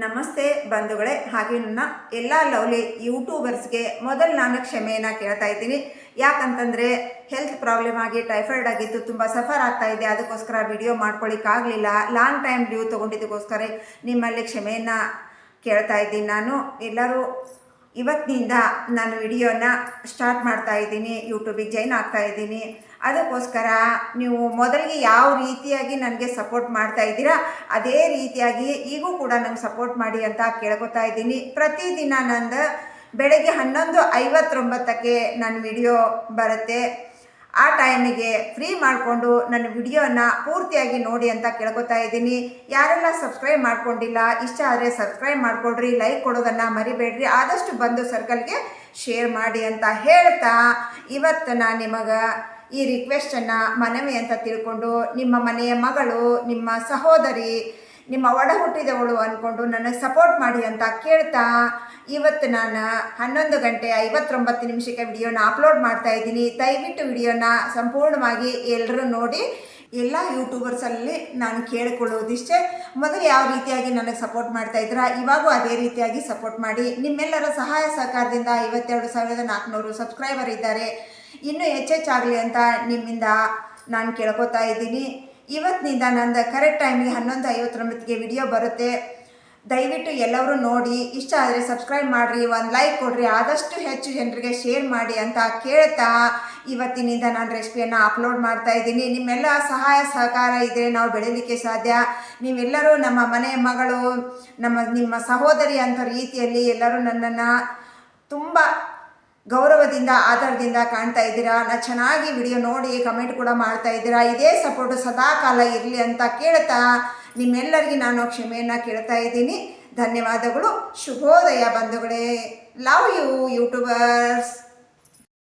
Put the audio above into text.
ನಮಸ್ತೆ ಬಂಧುಗಳೇ, ಹಾಗೆ ನನ್ನ ಎಲ್ಲ ಲವ್ಲಿ ಯೂಟ್ಯೂಬರ್ಸ್ಗೆ ಮೊದಲು ನಾನು ಕ್ಷಮೆಯನ್ನು ಕೇಳ್ತಾ ಇದ್ದೀನಿ. ಯಾಕಂತಂದರೆ ಹೆಲ್ತ್ ಪ್ರಾಬ್ಲಮ್ ಆಗಿ ಟೈಫಾಯ್ಡ್ ಆಗಿತ್ತು, ತುಂಬ ಸಫರ್ ಆಗ್ತಾ ಇದೆ. ಅದಕ್ಕೋಸ್ಕರ ವಿಡಿಯೋ ಮಾಡ್ಕೊಳ್ಳಿಕ್ಕಾಗಲಿಲ್ಲ. ಲಾಂಗ್ ಟೈಮ್ ಲೀವ್ ತೊಗೊಂಡಿದ್ದಕ್ಕೋಸ್ಕರ ನಿಮ್ಮಲ್ಲಿ ಕ್ಷಮೆಯನ್ನು ಕೇಳ್ತಾ ಇದ್ದೀನಿ. ನಾನು ಎಲ್ಲರೂ ಇವತ್ತಿನಿಂದ ನಾನು ವಿಡಿಯೋನ ಸ್ಟಾರ್ಟ್ ಮಾಡ್ತಾ ಇದ್ದೀನಿ, ಯೂಟ್ಯೂಬಿಗೆ ಜಾಯ್ನ್ ಆಗ್ತಾ ಇದ್ದೀನಿ. ಅದಕ್ಕೋಸ್ಕರ ನೀವು ಮೊದಲಿಗೆ ಯಾವ ರೀತಿಯಾಗಿ ನನಗೆ ಸಪೋರ್ಟ್ ಮಾಡ್ತಾ ಇದ್ದೀರಾ ಅದೇ ರೀತಿಯಾಗಿ ಈಗೂ ಕೂಡ ನಂಗೆ ಸಪೋರ್ಟ್ ಮಾಡಿ ಅಂತ ಕೇಳ್ಕೊತಾ ಇದ್ದೀನಿ. ಪ್ರತಿದಿನ ನಂದು ಬೆಳಗ್ಗೆ 11:59ಕ್ಕೆ ನನ್ನ ವಿಡಿಯೋ ಬರುತ್ತೆ. ಆ ಟೈಮಿಗೆ ಫ್ರೀ ಮಾಡಿಕೊಂಡು ನನ್ನ ವಿಡಿಯೋನ ಪೂರ್ತಿಯಾಗಿ ನೋಡಿ ಅಂತ ಕೇಳ್ಕೊತಾ ಇದ್ದೀನಿ. ಯಾರೆಲ್ಲ ಸಬ್ಸ್ಕ್ರೈಬ್ ಮಾಡ್ಕೊಂಡಿಲ್ಲ, ಇಷ್ಟ ಆದರೆ ಸಬ್ಸ್ಕ್ರೈಬ್ ಮಾಡಿಕೊಡ್ರಿ, ಲೈಕ್ ಕೊಡೋದನ್ನು ಮರಿಬೇಡ್ರಿ, ಆದಷ್ಟು ಬಂದು ಸರ್ಕಲ್ಗೆ ಶೇರ್ ಮಾಡಿ ಅಂತ ಹೇಳ್ತಾ, ಇವತ್ತು ನಾನು ನಿಮಗೆ ಈ ರಿಕ್ವೆಸ್ಟನ್ನು ಮನವಿ ಅಂತ ತಿಳ್ಕೊಂಡು ನಿಮ್ಮ ಮನೆಯ ಮಗಳು, ನಿಮ್ಮ ಸಹೋದರಿ, ನಿಮ್ಮ ಒಡ ಹುಟ್ಟಿದವಳು ಅಂದ್ಕೊಂಡು ನನಗೆ ಸಪೋರ್ಟ್ ಮಾಡಿ ಅಂತ ಕೇಳ್ತಾ, ಇವತ್ತು ನಾನು 11:59 ವಿಡಿಯೋನ ಅಪ್ಲೋಡ್ ಮಾಡ್ತಾ ಇದ್ದೀನಿ. ದಯವಿಟ್ಟು ವಿಡಿಯೋನ ಸಂಪೂರ್ಣವಾಗಿ ಎಲ್ಲರೂ ನೋಡಿ. ಎಲ್ಲ ಯೂಟ್ಯೂಬರ್ಸಲ್ಲಿ ನಾನು ಕೇಳಿಕೊಳ್ಳೋದಿಷ್ಟೇ, ಮೊದಲು ಯಾವ ರೀತಿಯಾಗಿ ನನಗೆ ಸಪೋರ್ಟ್ ಮಾಡ್ತಾ ಇದ್ದೀರಾ ಇವಾಗೂ ಅದೇ ರೀತಿಯಾಗಿ ಸಪೋರ್ಟ್ ಮಾಡಿ. ನಿಮ್ಮೆಲ್ಲರ ಸಹಾಯ ಸಹಕಾರದಿಂದ 52,400 ಸಬ್ಸ್ಕ್ರೈಬರ್ ಇದ್ದಾರೆ. ಇನ್ನೂ ಹೆಚ್ಚೆಚ್ಚಾಗಲಿ ಅಂತ ನಿಮ್ಮಿಂದ ನಾನು ಕೇಳ್ಕೊತಾ ಇದ್ದೀನಿ. ಇವತ್ತಿನಿಂದ ನಂದು ಕರೆಕ್ಟ್ ಟೈಮಿಗೆ 11:59ಗೆ ವಿಡಿಯೋ ಬರುತ್ತೆ. ದಯವಿಟ್ಟು ಎಲ್ಲರೂ ನೋಡಿ, ಇಷ್ಟ ಆದರೆ ಸಬ್ಸ್ಕ್ರೈಬ್ ಮಾಡಿರಿ, ಒಂದು ಲೈಕ್ ಕೊಡಿರಿ, ಆದಷ್ಟು ಹೆಚ್ಚು ಜನರಿಗೆ ಶೇರ್ ಮಾಡಿ ಅಂತ ಕೇಳ್ತಾ, ಇವತ್ತಿನಿಂದ ನಾನು ರೆಸಿಪಿಯನ್ನು ಅಪ್ಲೋಡ್ ಮಾಡ್ತಾ ಇದ್ದೀನಿ. ನಿಮ್ಮೆಲ್ಲ ಸಹಾಯ ಸಹಕಾರ ಇದ್ದರೆ ನಾವು ಬೆಳೀಲಿಕ್ಕೆ ಸಾಧ್ಯ. ನೀವೆಲ್ಲರೂ ನಮ್ಮ ಮನೆಯ ಮಗಳು, ನಿಮ್ಮ ಸಹೋದರಿ ಅಂತ ರೀತಿಯಲ್ಲಿ ಎಲ್ಲರೂ ನನ್ನನ್ನು ತುಂಬ ಗೌರವದಿಂದ ಆಧಾರದಿಂದ ಕಾಣ್ತಾ ಇದ್ದೀರಾ. ಚೆನ್ನಾಗಿ ವಿಡಿಯೋ ನೋಡಿ ಕಮೆಂಟ್ ಕೂಡ ಮಾಡ್ತಾ ಇದ್ದೀರಾ. ಇದೇ ಸಪೋರ್ಟು ಸದಾ ಕಾಲ ಇರಲಿ ಅಂತ ಕೇಳ್ತಾ, ನಿಮ್ಮೆಲ್ಲರಿಗೆ ನಾನು ಕ್ಷಮೆಯನ್ನು ಕೇಳ್ತಾ ಇದ್ದೀನಿ. ಧನ್ಯವಾದಗಳು. ಶುಭೋದಯ ಬಂಧುಗಳೇ. Love you YouTubers.